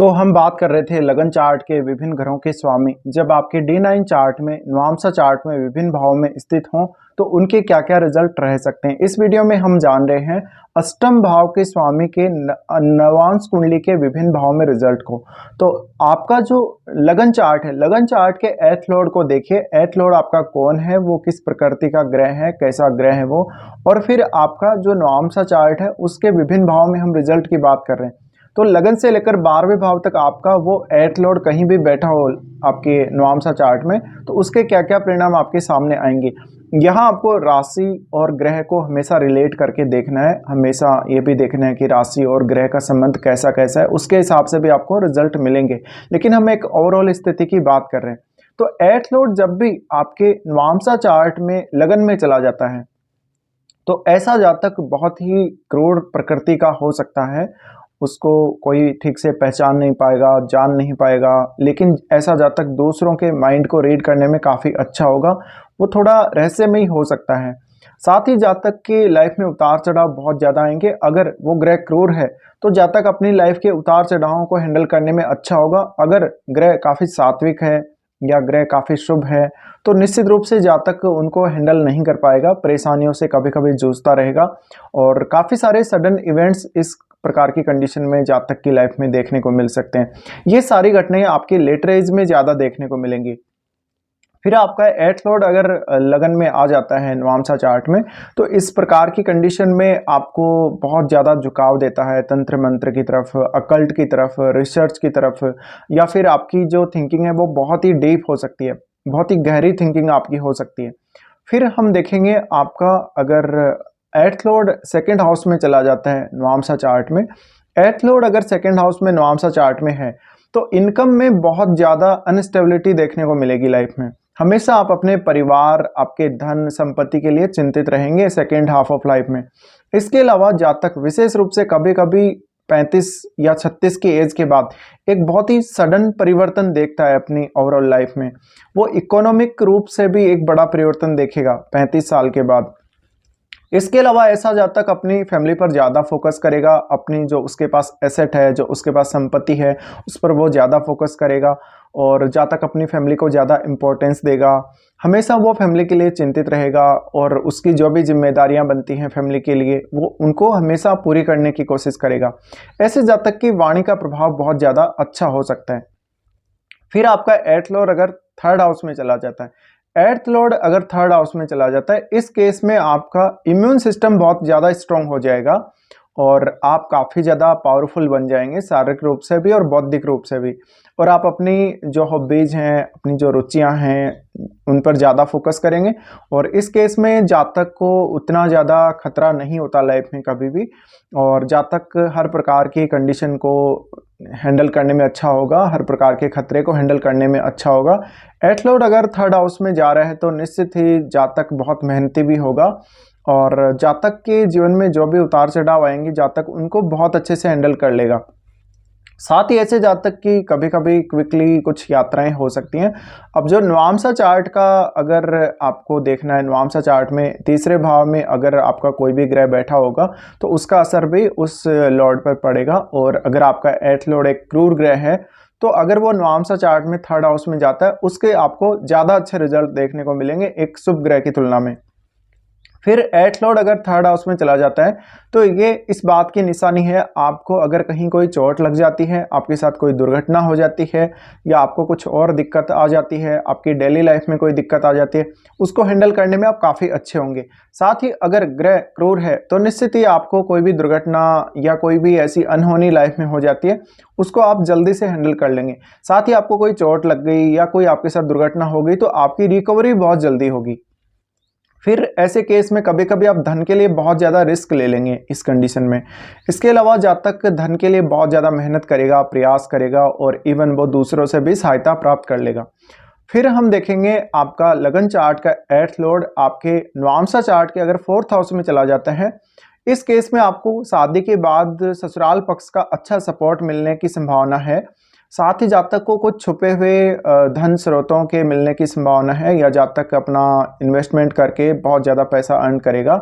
तो हम बात कर रहे थे लगन चार्ट के विभिन्न घरों के स्वामी जब आपके D9 चार्ट में नवांशा चार्ट में विभिन्न भावों में स्थित हों तो उनके क्या क्या रिजल्ट रह सकते हैं। इस वीडियो में हम जान रहे हैं अष्टम भाव के स्वामी के नवांश कुंडली के विभिन्न भावों में रिजल्ट को। तो आपका जो लगन चार्ट है, लगन चार्ट के एथ लॉर्ड को देखिए। एथ लॉर्ड आपका कौन है, वो किस प्रकृति का ग्रह है, कैसा ग्रह है वो, और फिर आपका जो नवांशा चार्ट है उसके विभिन्न भावों में हम रिजल्ट की बात कर रहे हैं। तो लगन से लेकर 12वें भाव तक आपका वो एथ लॉर्ड कहीं भी बैठा हो आपके नवांशा चार्ट में, तो उसके क्या क्या परिणाम आपके सामने आएंगे। यहाँ आपको राशि और ग्रह को हमेशा रिलेट करके देखना है, हमेशा ये भी देखना है कि राशि और ग्रह का संबंध कैसा कैसा है, उसके हिसाब से भी आपको रिजल्ट मिलेंगे। लेकिन हम एक ओवरऑल स्थिति की बात कर रहे हैं। तो एथ लॉर्ड जब भी आपके नवांशा चार्ट में लगन में चला जाता है तो ऐसा जातक बहुत ही क्रूर प्रकृति का हो सकता है। उसको कोई ठीक से पहचान नहीं पाएगा, जान नहीं पाएगा, लेकिन ऐसा जातक दूसरों के माइंड को रीड करने में काफ़ी अच्छा होगा। वो थोड़ा रहस्यमयी हो सकता है। साथ ही जातक की लाइफ में उतार चढ़ाव बहुत ज़्यादा आएंगे। अगर वो ग्रह क्रूर है तो जातक अपनी लाइफ के उतार चढ़ावों को हैंडल करने में अच्छा होगा। अगर ग्रह काफ़ी सात्विक है या ग्रह काफ़ी शुभ है तो निश्चित रूप से जातक उनको हैंडल नहीं कर पाएगा, परेशानियों से कभी कभी जूझता रहेगा। और काफ़ी सारे सडन इवेंट्स इस प्रकार की कंडीशन में जातक की लाइफ में देखने को मिल सकते हैं। ये सारी घटनाएं आपके लेटर एज में ज़्यादा देखने को मिलेंगी। फिर आपका एथ लॉर्ड अगर लगन में आ जाता है नवांशा चार्ट में तो इस प्रकार की कंडीशन में आपको बहुत ज़्यादा झुकाव देता है तंत्र मंत्र की तरफ, अकल्ट की तरफ, रिसर्च की तरफ, या फिर आपकी जो थिंकिंग है वो बहुत ही डीप हो सकती है, बहुत ही गहरी थिंकिंग आपकी हो सकती है। फिर हम देखेंगे आपका अगर एथ लॉर्ड सेकेंड हाउस में चला जाता है नवांशा चार्ट में, एथ लॉर्ड अगर सेकेंड हाउस में नवांशा चार्ट में है तो इनकम में बहुत ज़्यादा अनस्टेबिलिटी देखने को मिलेगी लाइफ में। हमेशा आप अपने परिवार, आपके धन संपत्ति के लिए चिंतित रहेंगे सेकेंड हाफ ऑफ लाइफ में। इसके अलावा जातक विशेष रूप से कभी कभी 35 या 36 की एज के बाद एक बहुत ही सडन परिवर्तन देखता है अपनी ओवरऑल लाइफ में। वो इकोनॉमिक रूप से भी एक बड़ा परिवर्तन देखेगा 35 साल के बाद। इसके अलावा ऐसा जातक अपनी फैमिली पर ज़्यादा फोकस करेगा, अपनी जो उसके पास एसेट है, जो उसके पास संपत्ति है, उस पर वो ज़्यादा फोकस करेगा और जातक अपनी फैमिली को ज़्यादा इम्पोर्टेंस देगा। हमेशा वो फैमिली के लिए चिंतित रहेगा और उसकी जो भी जिम्मेदारियां बनती हैं फैमिली के लिए वो उनको हमेशा पूरी करने की कोशिश करेगा। ऐसे जातक की वाणी का प्रभाव बहुत ज़्यादा अच्छा हो सकता है। फिर आपका एथ लॉर्ड अगर थर्ड हाउस में चला जाता है, एर्थ लॉर्ड अगर थर्ड हाउस में चला जाता है, इस केस में आपका इम्यून सिस्टम बहुत ज़्यादा स्ट्रांग हो जाएगा और आप काफ़ी ज़्यादा पावरफुल बन जाएंगे शारीरिक रूप से भी और बौद्धिक रूप से भी। और आप अपनी जो हॉबीज़ हैं, अपनी जो रुचियां हैं, उन पर ज़्यादा फोकस करेंगे। और इस केस में जातक को उतना ज़्यादा खतरा नहीं होता लाइफ में कभी भी, और जातक हर प्रकार की कंडीशन को हैंडल करने में अच्छा होगा, हर प्रकार के खतरे को हैंडल करने में अच्छा होगा। एथ लॉर्ड अगर थर्ड हाउस में जा रहा है तो निश्चित ही जातक बहुत मेहनती भी होगा और जातक के जीवन में जो भी उतार चढ़ाव आएंगे जातक उनको बहुत अच्छे से हैंडल कर लेगा। साथ ही ऐसे जातक की कभी कभी क्विकली कुछ यात्राएं हो सकती हैं। अब जो नवांशा चार्ट का अगर आपको देखना है, नवांशा चार्ट में तीसरे भाव में अगर आपका कोई भी ग्रह बैठा होगा तो उसका असर भी उस लॉर्ड पर पड़ेगा। और अगर आपका एथ लॉर्ड एक क्रूर ग्रह है तो अगर वो नवांशा चार्ट में थर्ड हाउस में जाता है उसके आपको ज़्यादा अच्छे रिजल्ट देखने को मिलेंगे एक शुभ ग्रह की तुलना में। फिर एथ लॉर्ड अगर थर्ड हाउस में चला जाता है तो ये इस बात की निशानी है, आपको अगर कहीं कोई चोट लग जाती है, आपके साथ कोई दुर्घटना हो जाती है या आपको कुछ और दिक्कत आ जाती है, आपकी डेली लाइफ में कोई दिक्कत आ जाती है, उसको हैंडल करने में आप काफ़ी अच्छे होंगे। साथ ही अगर ग्रह क्रूर है तो निश्चित ही आपको कोई भी दुर्घटना या कोई भी ऐसी अनहोनी लाइफ में हो जाती है उसको आप जल्दी से हैंडल कर लेंगे। साथ ही आपको कोई चोट लग गई या कोई आपके साथ दुर्घटना हो गई तो आपकी रिकवरी बहुत जल्दी होगी। फिर ऐसे केस में कभी कभी आप धन के लिए बहुत ज़्यादा रिस्क ले लेंगे इस कंडीशन में। इसके अलावा जातक धन के लिए बहुत ज़्यादा मेहनत करेगा, प्रयास करेगा और इवन वो दूसरों से भी सहायता प्राप्त कर लेगा। फिर हम देखेंगे आपका लगन चार्ट का एथ लॉर्ड आपके नवांशा चार्ट के अगर फोर्थ हाउस में चला जाता है, इस केस में आपको शादी के बाद ससुराल पक्ष का अच्छा सपोर्ट मिलने की संभावना है। साथ ही जातक को कुछ छुपे हुए धन स्रोतों के मिलने की संभावना है, या जातक अपना इन्वेस्टमेंट करके बहुत ज़्यादा पैसा अर्न करेगा।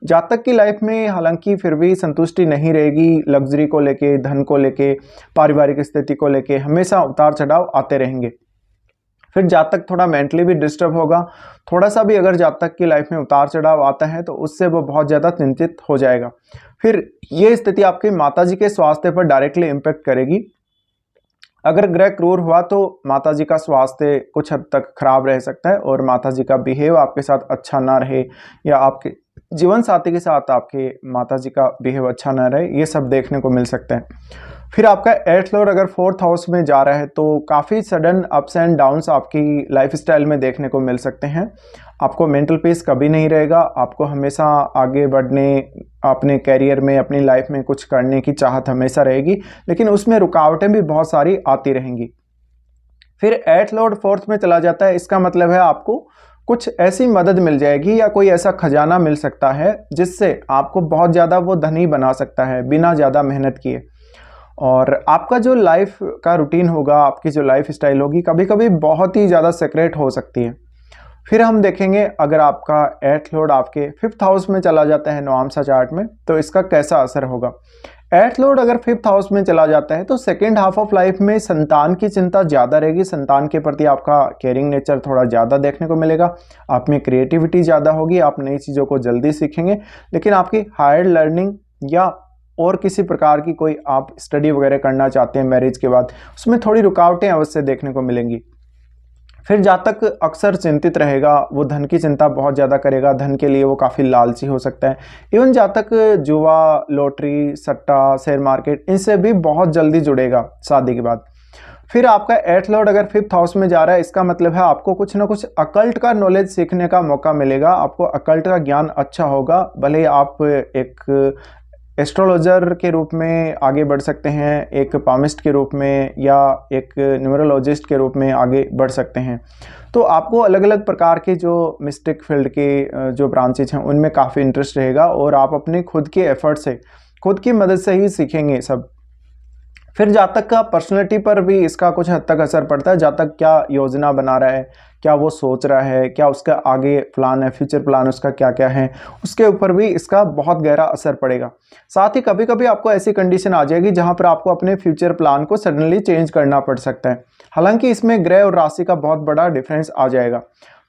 जातक की लाइफ में हालांकि फिर भी संतुष्टि नहीं रहेगी, लग्जरी को लेके, धन को लेके, पारिवारिक स्थिति को लेके हमेशा उतार चढ़ाव आते रहेंगे। फिर जातक थोड़ा मेंटली भी डिस्टर्ब होगा। थोड़ा सा भी अगर जातक की लाइफ में उतार चढ़ाव आता है तो उससे वो बहुत ज़्यादा चिंतित हो जाएगा। फिर ये स्थिति आपकी माताजी के स्वास्थ्य पर डायरेक्टली इम्पेक्ट करेगी। अगर ग्रह क्रूर हुआ तो माताजी का स्वास्थ्य कुछ हद तक खराब रह सकता है, और माताजी का बिहेव आपके साथ अच्छा ना रहे, या आपके जीवन साथी के साथ आपके माताजी का बिहेव अच्छा ना रहे, ये सब देखने को मिल सकते हैं। फिर आपका 8th लॉर्ड अगर 4th हाउस में जा रहा है तो काफ़ी सडन अप्स एंड डाउन्स आपकी लाइफस्टाइल में देखने को मिल सकते हैं। आपको मेंटल पीस कभी नहीं रहेगा। आपको हमेशा आगे बढ़ने, अपने कैरियर में, अपनी लाइफ में कुछ करने की चाहत हमेशा रहेगी, लेकिन उसमें रुकावटें भी बहुत सारी आती रहेंगी। फिर 8th लॉर्ड 4th में चला जाता है, इसका मतलब है आपको कुछ ऐसी मदद मिल जाएगी या कोई ऐसा खजाना मिल सकता है जिससे आपको बहुत ज़्यादा वो धनी बना सकता है बिना ज़्यादा मेहनत किए। और आपका जो लाइफ का रूटीन होगा, आपकी जो लाइफ स्टाइल होगी, कभी कभी बहुत ही ज़्यादा सेक्रेट हो सकती है। फिर हम देखेंगे अगर आपका 8th लॉर्ड आपके 5th हाउस में चला जाता है नवामसा चार्ट में, तो इसका कैसा असर होगा। 8th लॉर्ड अगर 5th हाउस में चला जाता है तो सेकेंड हाफ ऑफ लाइफ में संतान की चिंता ज़्यादा रहेगी। संतान के प्रति आपका केयरिंग नेचर थोड़ा ज़्यादा देखने को मिलेगा। आप में क्रिएटिविटी ज़्यादा होगी, आप नई चीज़ों को जल्दी सीखेंगे, लेकिन आपकी हायर लर्निंग या और किसी प्रकार की कोई आप स्टडी वगैरह करना चाहते हैं मैरिज के बाद, उसमें थोड़ी रुकावटें अवश्य देखने को मिलेंगी। फिर जातक अक्सर चिंतित रहेगा, वो धन की चिंता बहुत ज़्यादा करेगा, धन के लिए वो काफ़ी लालची हो सकता है। इवन जातक जुआ, लॉटरी, सट्टा, शेयर मार्केट, इनसे भी बहुत जल्दी जुड़ेगा शादी के बाद। फिर आपका 8th लॉर्ड अगर 5th हाउस में जा रहा है, इसका मतलब है आपको कुछ ना कुछ अकल्ट का नॉलेज सीखने का मौका मिलेगा। आपको अकल्ट का ज्ञान अच्छा होगा, भले आप एक एस्ट्रोलॉजर के रूप में आगे बढ़ सकते हैं, एक पामिस्ट के रूप में, या एक न्यूमरोलॉजिस्ट के रूप में आगे बढ़ सकते हैं। तो आपको अलग अलग प्रकार के जो मिस्टिक फील्ड के जो ब्रांचेज हैं उनमें काफ़ी इंटरेस्ट रहेगा, और आप अपने खुद के एफर्ट से, खुद की मदद से ही सीखेंगे सब। फिर जातक का पर्सनैलिटी पर भी इसका कुछ हद तक असर पड़ता है। जातक क्या योजना बना रहा है, क्या वो सोच रहा है, क्या उसका आगे प्लान है, फ्यूचर प्लान उसका क्या क्या है, उसके ऊपर भी इसका बहुत गहरा असर पड़ेगा। साथ ही कभी कभी आपको ऐसी कंडीशन आ जाएगी जहां पर आपको अपने फ्यूचर प्लान को सडनली चेंज करना पड़ सकता है। हालांकि इसमें ग्रह और राशि का बहुत बड़ा डिफरेंस आ जाएगा।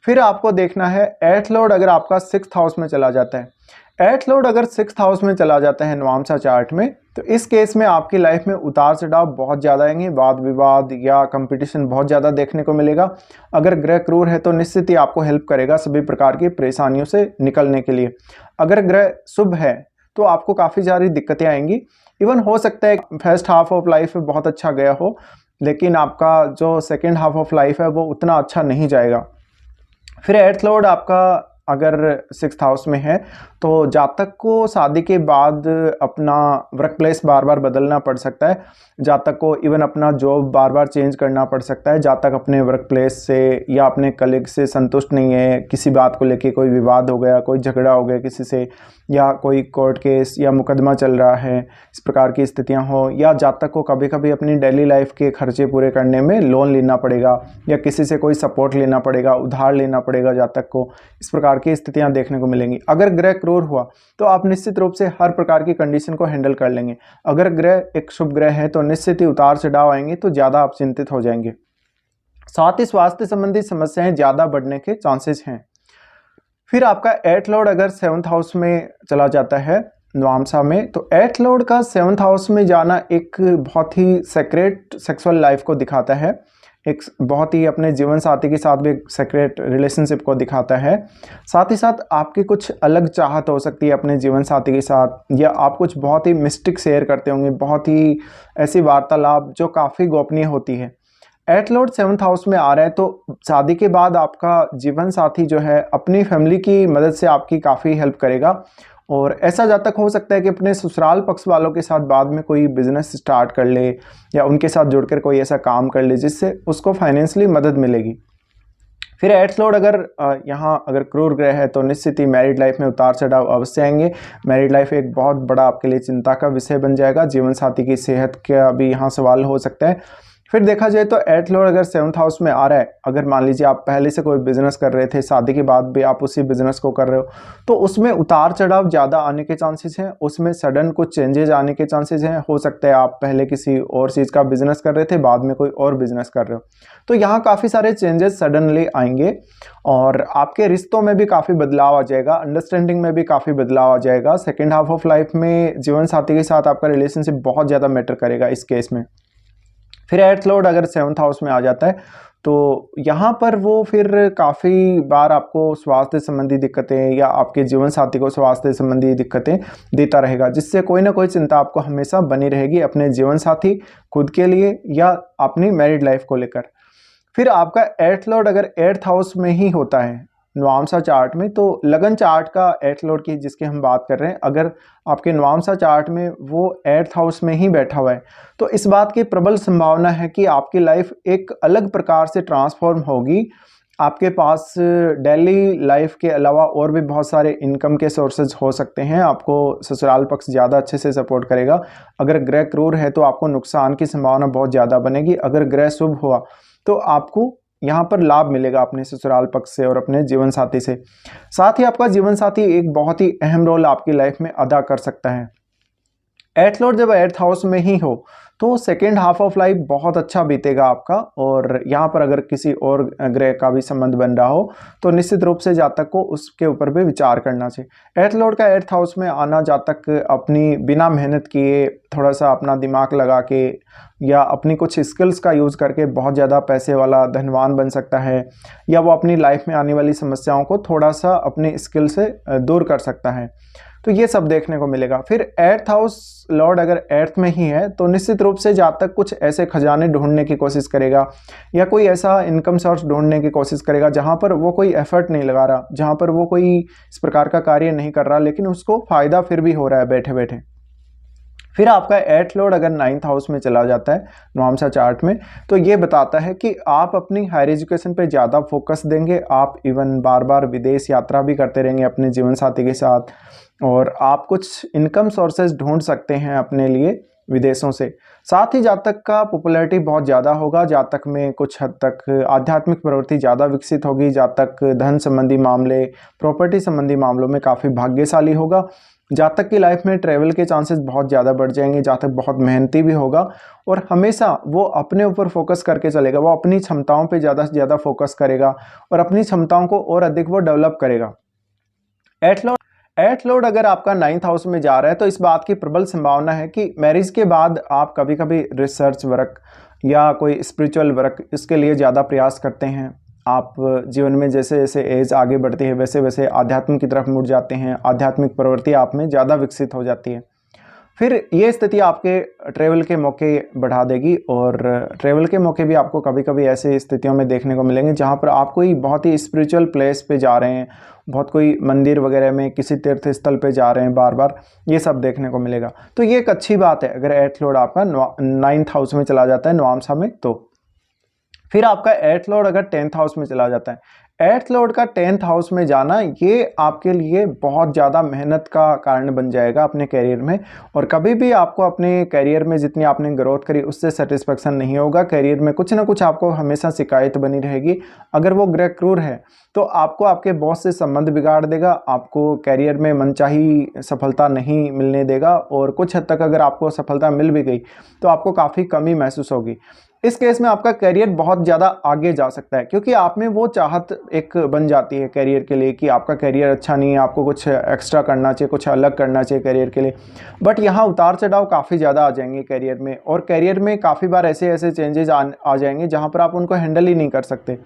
फिर आपको देखना है 8th लॉर्ड अगर आपका 6th हाउस में चला जाता है, 8th लॉर्ड अगर 6th हाउस में चला जाता है नवामसा चार्ट में, तो इस केस में आपकी लाइफ में उतार चढ़ाव बहुत ज़्यादा आएंगे। वाद विवाद या कंपटीशन बहुत ज़्यादा देखने को मिलेगा। अगर ग्रह क्रूर है तो निश्चित ही आपको हेल्प करेगा सभी प्रकार की परेशानियों से निकलने के लिए। अगर ग्रह शुभ है तो आपको काफ़ी सारी दिक्कतें आएंगी। इवन हो सकता है फर्स्ट हाफ ऑफ लाइफ बहुत अच्छा गया हो, लेकिन आपका जो सेकेंड हाफ ऑफ लाइफ है वो उतना अच्छा नहीं जाएगा। फिर 8th लॉर्ड आपका अगर 6th हाउस में है तो जातक को शादी के बाद अपना वर्क प्लेस बार बार बदलना पड़ सकता है। जातक को इवन अपना जॉब बार बार चेंज करना पड़ सकता है। जातक अपने वर्क प्लेस से या अपने कलीग से संतुष्ट नहीं है, किसी बात को लेके कोई विवाद हो गया, कोई झगड़ा हो गया किसी से, या कोई कोर्ट केस या मुकदमा चल रहा है, इस प्रकार की स्थितियां हो, या जातक को कभी कभी अपनी डेली लाइफ के खर्चे पूरे करने में लोन लेना पड़ेगा, या किसी से कोई सपोर्ट लेना पड़ेगा, उधार लेना पड़ेगा जातक को। इस प्रकार की स्थितियां देखने को मिलेंगी। अगर ग्रह क्रूर हुआ तो आप निश्चित रूप से हर प्रकार की कंडीशन को हैंडल कर लेंगे। अगर ग्रह एक शुभ ग्रह है तो निश्चित ही उतार चढ़ाव आएंगे, तो ज़्यादा आप चिंतित हो जाएंगे। साथ ही स्वास्थ्य संबंधी समस्याएं ज़्यादा बढ़ने के चांसेस हैं। फिर आपका 8th लॉर्ड अगर 7th हाउस में चला जाता है नवामसा में, तो 8th लॉर्ड का 7th हाउस में जाना एक बहुत ही सेक्रेट सेक्सुअल लाइफ को दिखाता है, एक बहुत ही अपने जीवन साथी के साथ भी एक सेक्रेट रिलेशनशिप को दिखाता है। साथ ही साथ आपकी कुछ अलग चाहत हो सकती है अपने जीवन साथी के साथ, या आप कुछ बहुत ही मिस्टिक शेयर करते होंगे, बहुत ही ऐसी वार्तालाप जो काफ़ी गोपनीय होती है। 8th लॉर्ड 7th हाउस में आ रहा है तो शादी के बाद आपका जीवन साथी जो है अपनी फैमिली की मदद से आपकी काफ़ी हेल्प करेगा, और ऐसा जातक हो सकता है कि अपने ससुराल पक्ष वालों के साथ बाद में कोई बिजनेस स्टार्ट कर ले, या उनके साथ जुड़कर कोई ऐसा काम कर ले जिससे उसको फाइनेंशियली मदद मिलेगी। फिर 8th लॉर्ड अगर यहाँ अगर क्रूर ग्रह है तो निश्चित ही मैरिड लाइफ में उतार चढ़ाव अवश्य आएंगे। मैरिड लाइफ एक बहुत बड़ा आपके लिए चिंता का विषय बन जाएगा। जीवन साथी की सेहत का भी यहाँ सवाल हो सकता है। फिर देखा जाए तो एट लॉर्ड अगर 7th हाउस में आ रहा है, अगर मान लीजिए आप पहले से कोई बिजनेस कर रहे थे, शादी के बाद भी आप उसी बिजनेस को कर रहे हो, तो उसमें उतार चढ़ाव ज़्यादा आने के चांसेस हैं, उसमें सडन कुछ चेंजेस आने के चांसेस हैं। हो सकता है आप पहले किसी और चीज़ का बिजनेस कर रहे थे, बाद में कोई और बिजनेस कर रहे हो, तो यहाँ काफ़ी सारे चेंजेस सडनली आएंगे और आपके रिश्तों में भी काफ़ी बदलाव आ जाएगा, अंडरस्टैंडिंग में भी काफ़ी बदलाव आ जाएगा। सेकेंड हाफ ऑफ लाइफ में जीवन साथी के साथ आपका रिलेशनशिप बहुत ज़्यादा मैटर करेगा इस केस में। फिर एट्थ लॉर्ड अगर 7th हाउस में आ जाता है तो यहाँ पर वो फिर काफ़ी बार आपको स्वास्थ्य संबंधी दिक्कतें या आपके जीवन साथी को स्वास्थ्य संबंधी दिक्कतें देता रहेगा, जिससे कोई ना कोई चिंता आपको हमेशा बनी रहेगी अपने जीवन साथी, खुद के लिए या अपनी मैरिड लाइफ को लेकर। फिर आपका एट्थ लॉर्ड अगर 8th हाउस में ही होता है नवामसा चार्ट में, तो लगन चार्ट का एट्थ लॉर्ड की जिसकी हम बात कर रहे हैं, अगर आपके नवामसा चार्ट में वो 8th हाउस में ही बैठा हुआ है, तो इस बात की प्रबल संभावना है कि आपकी लाइफ एक अलग प्रकार से ट्रांसफॉर्म होगी। आपके पास डेली लाइफ के अलावा और भी बहुत सारे इनकम के सोर्सेज हो सकते हैं। आपको ससुराल पक्ष ज़्यादा अच्छे से सपोर्ट करेगा। अगर ग्रह क्रूर है तो आपको नुकसान की संभावना बहुत ज़्यादा बनेगी। अगर ग्रह शुभ हुआ तो आपको यहाँ पर लाभ मिलेगा अपने ससुराल पक्ष से और अपने जीवन साथी से। साथ ही आपका जीवन साथी एक बहुत ही अहम रोल आपकी लाइफ में अदा कर सकता है। एट्थ लॉर्ड जब 8th हाउस में ही हो तो सेकेंड हाफ ऑफ लाइफ बहुत अच्छा बीतेगा आपका। और यहाँ पर अगर किसी और ग्रह का भी संबंध बन रहा हो तो निश्चित रूप से जातक को उसके ऊपर भी विचार करना चाहिए। एट्थ लॉर्ड का 8th हाउस में आना जातक अपनी बिना मेहनत किए थोड़ा सा अपना दिमाग लगा के या अपनी कुछ स्किल्स का यूज़ करके बहुत ज़्यादा पैसे वाला धनवान बन सकता है, या वो अपनी लाइफ में आने वाली समस्याओं को थोड़ा सा अपने स्किल से दूर कर सकता है। तो ये सब देखने को मिलेगा। फिर 8th हाउस लॉर्ड अगर 8th में ही है तो निश्चित रूप से जातक कुछ ऐसे खजाने ढूंढने की कोशिश करेगा या कोई ऐसा इनकम सोर्स ढूंढने की कोशिश करेगा जहां पर वो कोई एफर्ट नहीं लगा रहा, जहां पर वो कोई इस प्रकार का कार्य नहीं कर रहा, लेकिन उसको फायदा फिर भी हो रहा है बैठे बैठे। फिर आपका 8th लॉर्ड अगर 9th हाउस में चला जाता है नवामसा चार्ट में, तो ये बताता है कि आप अपनी हायर एजुकेशन पे ज़्यादा फोकस देंगे। आप इवन बार बार विदेश यात्रा भी करते रहेंगे अपने जीवन साथी के साथ, और आप कुछ इनकम सोर्सेज ढूंढ सकते हैं अपने लिए विदेशों से। साथ ही जातक का पॉपुलैरिटी बहुत ज़्यादा होगा, जातक में कुछ हद तक आध्यात्मिक प्रवृत्ति ज़्यादा विकसित होगी, जातक धन संबंधी मामले, प्रॉपर्टी संबंधी मामलों में काफ़ी भाग्यशाली होगा। जातक की लाइफ में ट्रैवल के चांसेस बहुत ज़्यादा बढ़ जाएंगे। जातक बहुत मेहनती भी होगा और हमेशा वो अपने ऊपर फोकस करके चलेगा। वो अपनी क्षमताओं पे ज़्यादा से ज़्यादा फोकस करेगा और अपनी क्षमताओं को और अधिक वो डेवलप करेगा। एट्थ लॉर्ड अगर आपका 9th हाउस में जा रहा है तो इस बात की प्रबल संभावना है कि मैरिज के बाद आप कभी कभी रिसर्च वर्क या कोई स्पिरिचुअल वर्क इसके लिए ज़्यादा प्रयास करते हैं। आप जीवन में जैसे जैसे एज आगे बढ़ती है वैसे वैसे आध्यात्म की तरफ मुड़ जाते हैं, आध्यात्मिक प्रवृत्ति आप में ज़्यादा विकसित हो जाती है। फिर ये स्थिति आपके ट्रैवल के मौके बढ़ा देगी, और ट्रैवल के मौके भी आपको कभी कभी ऐसे स्थितियों में देखने को मिलेंगे जहाँ पर आप कोई बहुत ही स्पिरिचुअल प्लेस पे जा रहे हैं, बहुत कोई मंदिर वगैरह में किसी तीर्थ स्थल पे जा रहे हैं बार बार, ये सब देखने को मिलेगा। तो ये एक अच्छी बात है अगर एट्थ लॉर्ड आपका 9th हाउस में चला जाता है नवामसा में। तो फिर आपका 8th लॉर्ड अगर 10th हाउस में चला जाता है, 8th लॉर्ड का 10th हाउस में जाना ये आपके लिए बहुत ज़्यादा मेहनत का कारण बन जाएगा अपने कैरियर में। और कभी भी आपको अपने कैरियर में जितनी आपने ग्रोथ करी उससे सेटिस्फेक्शन नहीं होगा। कैरियर में कुछ ना कुछ आपको हमेशा शिकायत बनी रहेगी। अगर वो ग्रह क्रूर है तो आपको आपके बॉस से संबंध बिगाड़ देगा, आपको कैरियर में मनचाही सफलता नहीं मिलने देगा, और कुछ हद तक अगर आपको सफलता मिल भी गई तो आपको काफ़ी कमी महसूस होगी। इस केस में आपका करियर बहुत ज़्यादा आगे जा सकता है, क्योंकि आप में वो चाहत एक बन जाती है करियर के लिए कि आपका करियर अच्छा नहीं है, आपको कुछ एक्स्ट्रा करना चाहिए, कुछ अलग करना चाहिए करियर के लिए। बट यहाँ उतार चढ़ाव काफ़ी ज़्यादा आ जाएंगे करियर में, और करियर में काफ़ी बार ऐसे चेंजेस आ जाएंगे जहाँ पर आप उनको हैंडल ही नहीं कर सकते।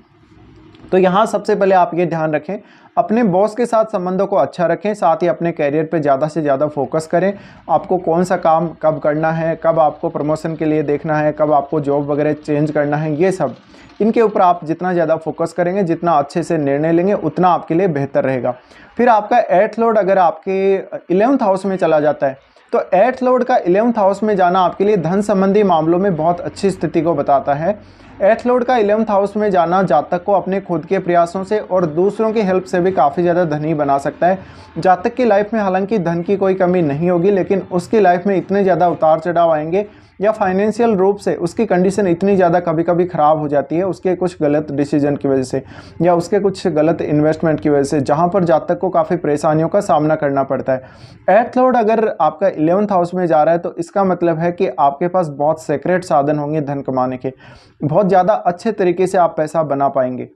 तो यहाँ सबसे पहले आप ये ध्यान रखें, अपने बॉस के साथ संबंधों को अच्छा रखें, साथ ही अपने कैरियर पे ज़्यादा से ज़्यादा फोकस करें। आपको कौन सा काम कब करना है, कब आपको प्रमोशन के लिए देखना है, कब आपको जॉब वगैरह चेंज करना है, ये सब इनके ऊपर आप जितना ज़्यादा फोकस करेंगे, जितना अच्छे से निर्णय लेंगे, उतना आपके लिए बेहतर रहेगा। फिर आपका 8th लॉर्ड अगर आपके 11th हाउस में चला जाता है तो 8th लॉर्ड का 11th हाउस में जाना आपके लिए धन संबंधी मामलों में बहुत अच्छी स्थिति को बताता है। एर्थ लॉर्ड का 11th हाउस में जाना जातक को अपने खुद के प्रयासों से और दूसरों की हेल्प से भी काफ़ी ज़्यादा धनी बना सकता है। जातक की लाइफ में हालांकि धन की कोई कमी नहीं होगी, लेकिन उसकी लाइफ में इतने ज़्यादा उतार चढ़ाव आएंगे या फाइनेंशियल रूप से उसकी कंडीशन इतनी ज़्यादा कभी कभी ख़राब हो जाती है उसके कुछ गलत डिसीजन की वजह से या उसके कुछ गलत इन्वेस्टमेंट की वजह से, जहाँ पर जातक को काफ़ी परेशानियों का सामना करना पड़ता है। एर्थ लॉर्ड अगर आपका 11th हाउस में जा रहा है तो इसका मतलब है कि आपके पास बहुत सीक्रेट साधन होंगे धन कमाने के, बहुत ज़्यादा अच्छे तरीके से आप पैसा बना पाएंगे।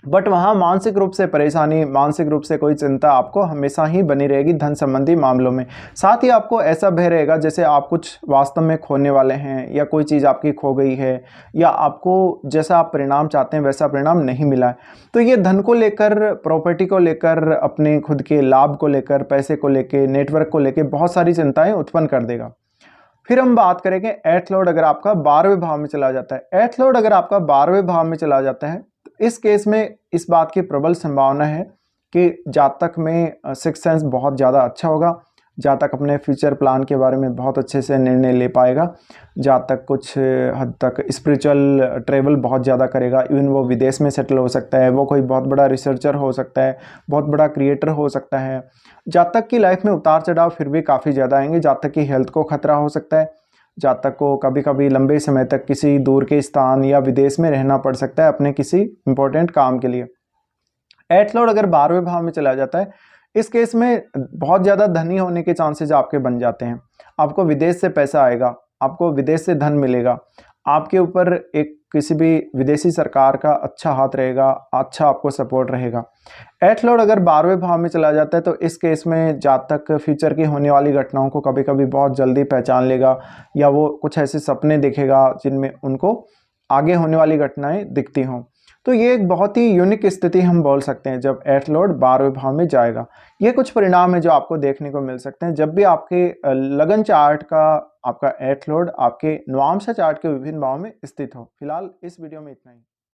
बट वहाँ मानसिक रूप से परेशानी, मानसिक रूप से कोई चिंता आपको हमेशा ही बनी रहेगी धन संबंधी मामलों में। साथ ही आपको ऐसा भय रहेगा जैसे आप कुछ वास्तव में खोने वाले हैं या कोई चीज़ आपकी खो गई है या आपको जैसा आप परिणाम चाहते हैं वैसा परिणाम नहीं मिला है। तो ये धन को लेकर, प्रॉपर्टी को लेकर, अपने खुद के लाभ को लेकर, पैसे को लेकर, नेटवर्क को लेकर बहुत सारी चिंताएँ उत्पन्न कर देगा। फिर हम बात करेंगे एर्थ लॉर्ड अगर आपका 12वें भाव में चला जाता है। एर्थ लॉर्ड अगर आपका 12वें भाव में चला जाता है तो इस केस में इस बात की प्रबल संभावना है कि जातक में सिक्स सेंस बहुत ज़्यादा अच्छा होगा। जातक अपने फ्यूचर प्लान के बारे में बहुत अच्छे से निर्णय ले पाएगा। जातक कुछ हद तक स्पिरिचुअल ट्रेवल बहुत ज़्यादा करेगा, इवन वो विदेश में सेटल हो सकता है, वो कोई बहुत बड़ा रिसर्चर हो सकता है, बहुत बड़ा क्रिएटर हो सकता है। जातक की लाइफ में उतार चढ़ाव फिर भी काफ़ी ज़्यादा आएंगे। जातक की हेल्थ को खतरा हो सकता है। जातक को कभी कभी लंबे समय तक किसी दूर के स्थान या विदेश में रहना पड़ सकता है अपने किसी इंपॉर्टेंट काम के लिए। एर्थ लॉर्ड अगर 12वें भाव में चला जाता है, इस केस में बहुत ज़्यादा धनी होने के चांसेस आपके बन जाते हैं। आपको विदेश से पैसा आएगा, आपको विदेश से धन मिलेगा, आपके ऊपर एक किसी भी विदेशी सरकार का अच्छा हाथ रहेगा, अच्छा आपको सपोर्ट रहेगा। एर्थ लॉर्ड अगर 12वें भाव में चला जाता है तो इस केस में जातक फ्यूचर की होने वाली घटनाओं को कभी कभी बहुत जल्दी पहचान लेगा या वो कुछ ऐसे सपने देखेगा जिनमें उनको आगे होने वाली घटनाएं दिखती हों। तो ये एक बहुत ही यूनिक स्थिति हम बोल सकते हैं जब एर्थ लॉर्ड 12वें भाव में जाएगा। ये कुछ परिणाम है जो आपको देखने को मिल सकते हैं जब भी आपके लगन चार्ट का आपका एर्थ लॉर्ड आपके नवांशा चार्ट के विभिन्न भाव में स्थित हो। फिलहाल इस वीडियो में इतना ही।